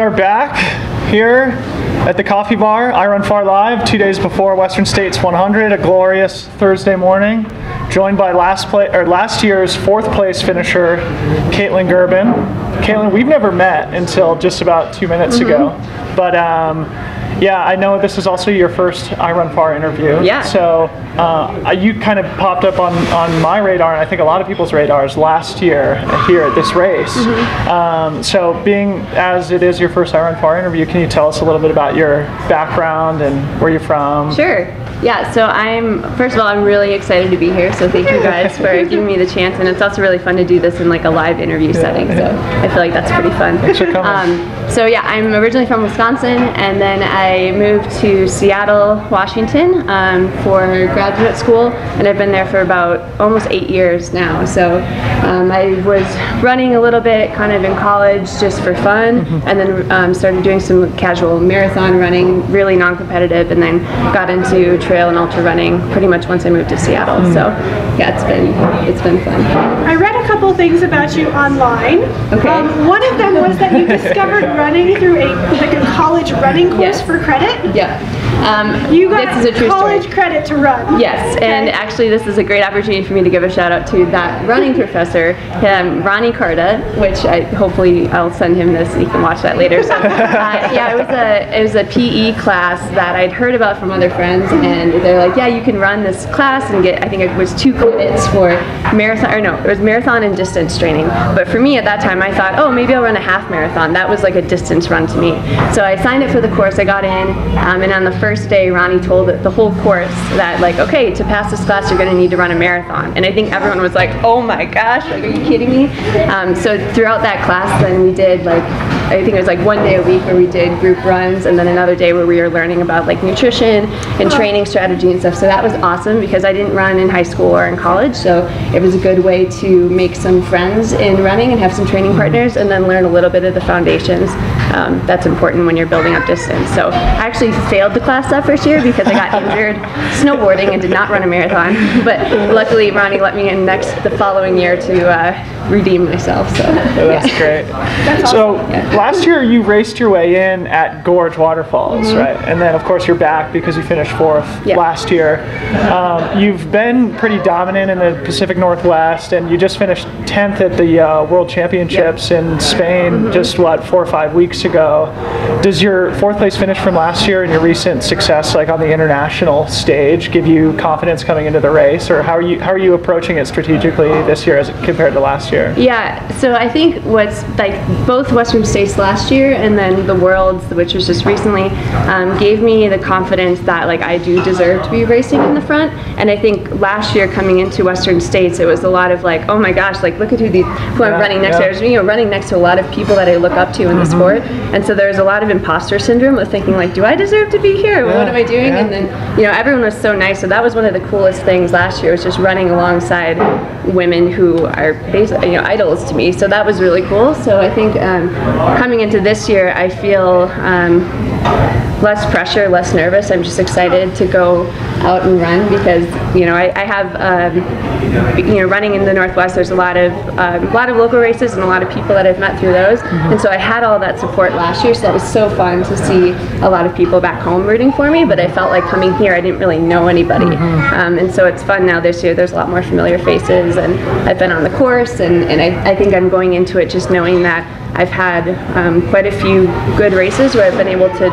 are back here at the coffee bar, I Run Far Live, 2 days before Western States 100, a glorious Thursday morning, joined by last year's 4th place finisher, Kaytlyn Gerbin. Kaytlyn, we've never met until just about 2 minutes ago, but yeah, I know this is also your first I Run Far interview. Yeah. So you kind of popped up on my radar, and I think a lot of people's radars last year here at this race. So being as it is your first I Run Far interview, can you tell us a little bit about your background and where you're from? Sure. Yeah, so first of all, I'm really excited to be here, so thank you guys for giving me the chance, and it's also really fun to do this in like a live interview setting, so I feel like that's pretty fun. Thanks for coming. So yeah, I'm originally from Wisconsin, and then I moved to Seattle, Washington for graduate school, and I've been there for about almost 8 years now. So I was running a little bit kind of in college just for fun, and then started doing some casual marathon running, really non-competitive, and then got into trail and ultra running pretty much once I moved to Seattle. So yeah, it's been fun. I read a couple things about you online. Okay. One of them was that you discovered running through a college running course for credit. Yeah. You got this is a true college story. credit to run. Yes, and actually this is a great opportunity for me to give a shout out to that running professor, Ronnie Carta, which hopefully I'll send him this and he can watch that later. So yeah, it was a PE class that I'd heard about from other friends, and they're like, yeah, you can run this class and get, I think it was 2 credits for marathon, or no, it was marathon and distance training. But for me at that time, I thought, oh, maybe I'll run a half marathon. That was like a distance run to me. So I signed up for the course, I got in, and on the first day, Ronnie told the whole course that, like, okay, to pass this class, you're going to need to run a marathon. And I think everyone was like, oh my gosh, like, are you kidding me? So throughout that class, then we did, like, I think it was like 1 day a week where we did group runs, and then another day where we were learning about like nutrition and training strategy and stuff. So that was awesome because I didn't run in high school or in college, so it was a good way to make some friends in running and have some training partners, and then learn a little bit of the foundations. That's important when you're building up distance. So I actually failed the class that first year because I got injured snowboarding and did not run a marathon. But luckily, Ronnie let me in the following year to redeem myself. So that's great. That's awesome. So last year you raced your way in at Gorge Waterfalls, right? And then of course you're back because you finished 4th last year. You've been pretty dominant in the Pacific Northwest, and you just finished 10th at the World Championships in Spain just 4 or 5 weeks ago. Does your 4th place finish from last year and your recent success like on the international stage give you confidence coming into the race, or how are you approaching it strategically this year as compared to last year? Yeah, so I think what's like both Western States last year and then the Worlds, which was just recently, gave me the confidence that like I do deserve to be racing in the front. And I think last year coming into Western States, it was a lot of like, oh my gosh, like look at who I'm running next to. I was, running next to a lot of people that I look up to in the sport, and so there's a lot of imposter syndrome of thinking like, do I deserve to be here? What am I doing? And then everyone was so nice. So that was one of the coolest things last year, was just running alongside women who are basically idols to me. So that was really cool. So I think coming into this year, I feel less pressure, less nervous. I'm just excited to go out and run because I have running in the Northwest. There's a lot of local races and a lot of people that I've met through those, and so I had all that support last year. So that was so fun to see a lot of people back home rooting for me. But I felt like coming here, I didn't really know anybody, and so it's fun now this year. There's a lot more familiar faces, and I've been on the course, and I think I'm going into it just knowing that I've had quite a few good races where I've been able to,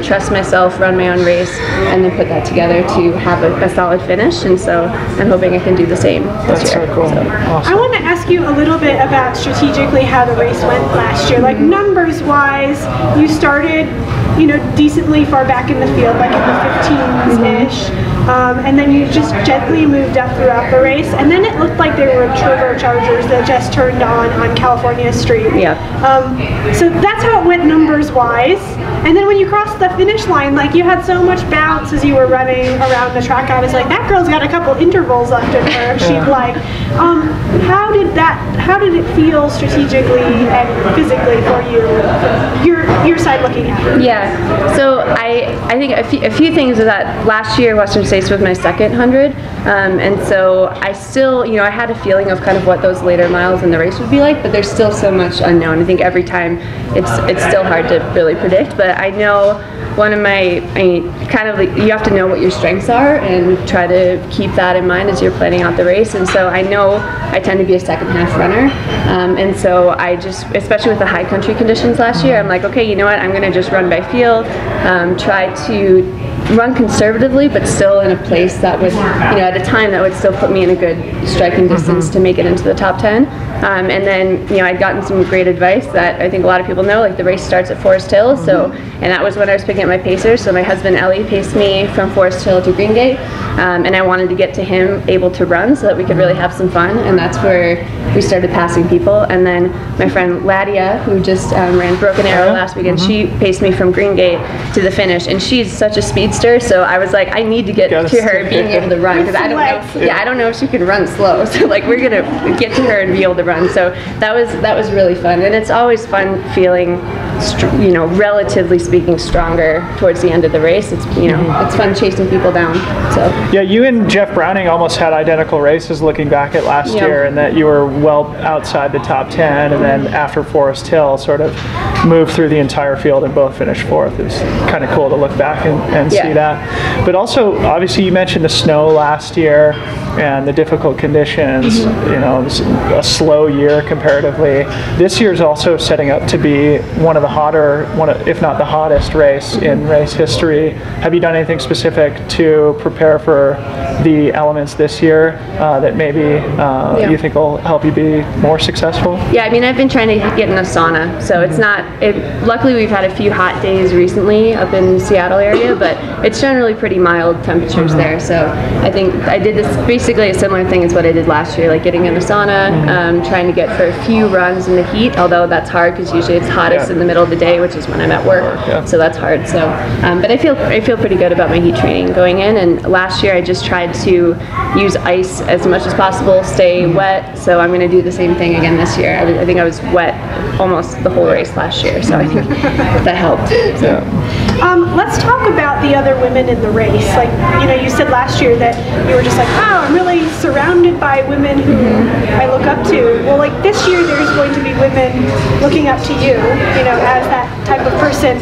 trust myself, run my own race, and then put that together to have a solid finish. And so I'm hoping I can do the same this year. So cool. So. Awesome. I want to ask you a little bit about strategically how the race went last year. Like numbers-wise, you started, decently far back in the field, like in the 15s-ish. And then you just gently moved up throughout the race, and then it looked like there were turbochargers that just turned on California Street. Yeah. So that's how it went numbers-wise. And then when you crossed the finish line, like you had so much bounce as you were running around the track. I was like, that girl's got a couple intervals left in her. She'd like, how did it feel strategically and physically for you? Your side looking at it. Yeah. So I think a few things is that last year Western States States with my second 100, and so I still, I had a feeling of kind of what those later miles in the race would be like, but there's still so much unknown. I think every time it's still hard to really predict, but I know one of my, you have to know what your strengths are and try to keep that in mind as you're planning out the race. And so I know I tend to be a second half runner, and so I just, especially with the high country conditions last year, I'm like, okay, you know what, I'm going to just run by field, try to run conservatively, but still in a place that would, at a time that would still put me in a good striking distance to make it into the top 10. And then, I'd gotten some great advice that I think a lot of people know, like the race starts at Forest Hill, so, and that was when I was picking up my pacers, so my husband Ellie paced me from Forest Hill to Green Gate, and I wanted to get to him able to run so that we could really have some fun, and that's where we started passing people. And then my friend Ladia, who just ran Broken Arrow last weekend, she paced me from Green Gate to the finish, and she's such a speedster, so I was like, I need to get to her being able to run, because I don't know if she can run slow, so like we're gonna get to her and be able to run. So that was really fun, and it's always fun feeling, relatively speaking, stronger towards the end of the race. It's it's fun chasing people down. So yeah, you and Jeff Browning almost had identical races looking back at last year, and that you were well outside the top 10, and then after Forest Hill sort of moved through the entire field and both finished fourth. It was kind of cool to look back and see that. But also, obviously, you mentioned the snow last year and the difficult conditions. It was a slow year comparatively. This year's also setting up to be one of the hotter, if not the hottest race in race history. Have you done anything specific to prepare for the elements this year that maybe you think will help you be more successful? Yeah, I've been trying to get in a sauna, so it's not, luckily we've had a few hot days recently up in the Seattle area, but it's generally pretty mild temperatures there, so I think I did this basically a similar thing as what I did last year, like getting in the sauna, trying to get for a few runs in the heat, although that's hard because usually it's hottest in the middle of the day, which is when I'm at work, so that's hard. So, but I feel pretty good about my heat training going in, and last year I just tried to use ice as much as possible, stay wet, so I'm going to do the same thing again this year. I think I was wet almost the whole race last year, so I think that helped. So. Let's talk about the other women in the race. Like, you said last year that you were just like, wow, I'm really surrounded by women who I look up to. Well, like this year there's going to be women looking up to you, as that type of person.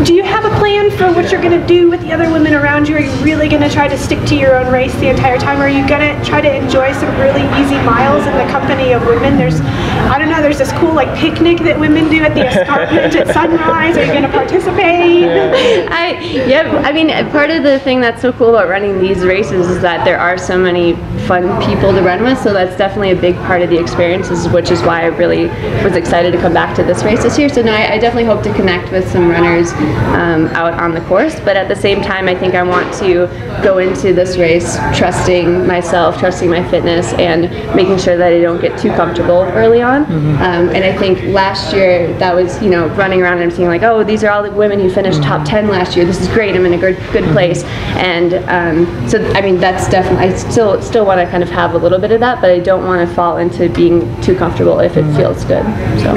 Do you have a plan for what you're going to do with the other women around you? Are you really going to try to stick to your own race the entire time? Or are you going to try to enjoy some really easy miles in the company of women? There's this cool picnic that women do at the escarpment at sunrise. Are you going to participate? Part of the thing that's so cool about running these races is that there are so many fun people to run with, so that's definitely a big part of the experience, which is why I really was excited to come back to this race this year. So now I definitely hope to connect with some runners out on the course, but at the same time I think I want to go into this race trusting myself, trusting my fitness, and making sure that I don't get too comfortable early on. And I think last year that was, running around and seeing like, oh, these are all the women who finished top 10 last year, this is great, I'm in a good place. And so that's definitely, I still want to kind of have a little bit of that, but I don't want to fall into being too comfortable if it feels good. So.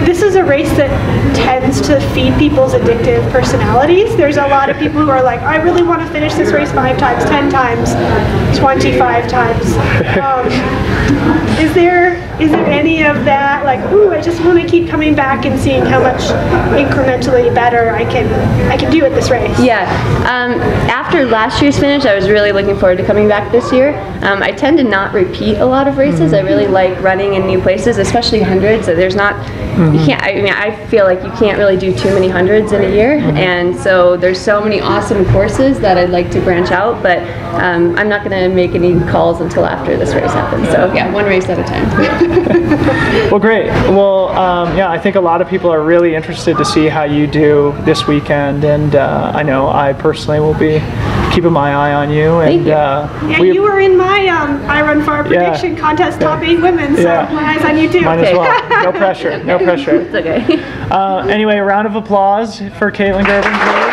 This is a race that tends to feed people's addictive personalities. There's a lot of people who are like, I really want to finish this race 5 times, 10 times, 25 times. Is there any of that, like, ooh, I just want to keep coming back and seeing how much incrementally better I can do at this race? Yeah. After last year's finish, I was really looking forward to coming back this year. I tend to not repeat a lot of races. I really like running in new places, especially hundreds. So there's not, you can't, I feel like you can't really do too many hundreds in a year, and so there's so many awesome courses that I'd like to branch out, but I'm not going to make any calls until after this race happens. So yeah, one race at a time. Well, great. Well, I think a lot of people are really interested to see how you do this weekend, and I know I personally will be keeping my eye on you. And you were in my I Run Far prediction contest top 8 women, so my eyes on you too. Mine as well. No pressure. No pressure. It's okay. Anyway, a round of applause for Kaytlyn Gerbin.